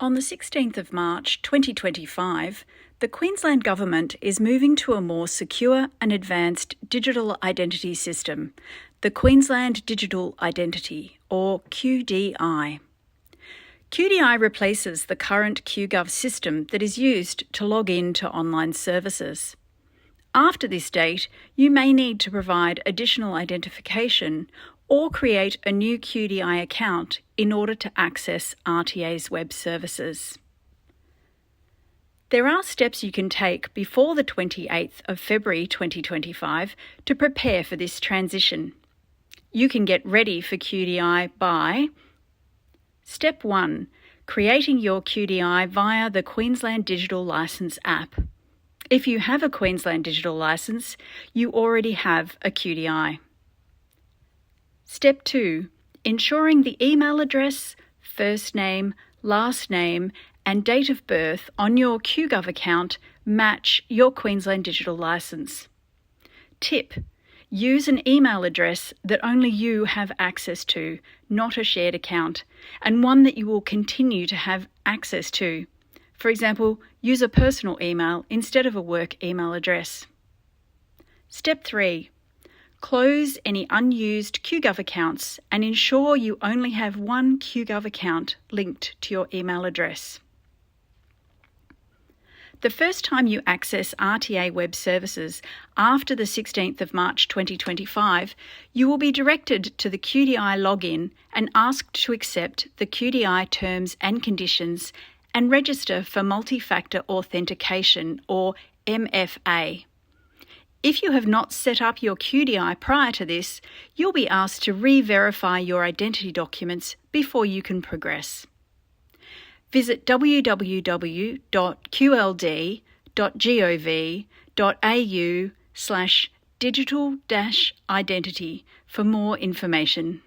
On the 16th of March 2025, the Queensland Government is moving to a more secure and advanced digital identity system, the Queensland Digital Identity, or QDI. QDI replaces the current QGov system that is used to log in to online services. After this date, you may need to provide additional identification or create a new QDI account in order to access RTA's web services. There are steps you can take before the 28th of February 2025 to prepare for this transition. You can get ready for QDI by Step 1. Creating your QDI via the Queensland Digital Licence app. If you have a Queensland Digital Licence, you already have a QDI. Step 2. Ensuring the email address, first name, last name, and date of birth on your QGov account match your Queensland Digital Licence. Tip: use an email address that only you have access to, not a shared account, and one that you will continue to have access to. For example, use a personal email instead of a work email address. Step 3. Close any unused QGov accounts and ensure you only have one QGov account linked to your email address. The first time you access RTA Web Services after the 16th of March 2025, you will be directed to the QDI login and asked to accept the QDI terms and conditions and register for multi-factor authentication, or MFA. If you have not set up your QDI prior to this, you'll be asked to re-verify your identity documents before you can progress. Visit www.qld.gov.au/digital-identity for more information.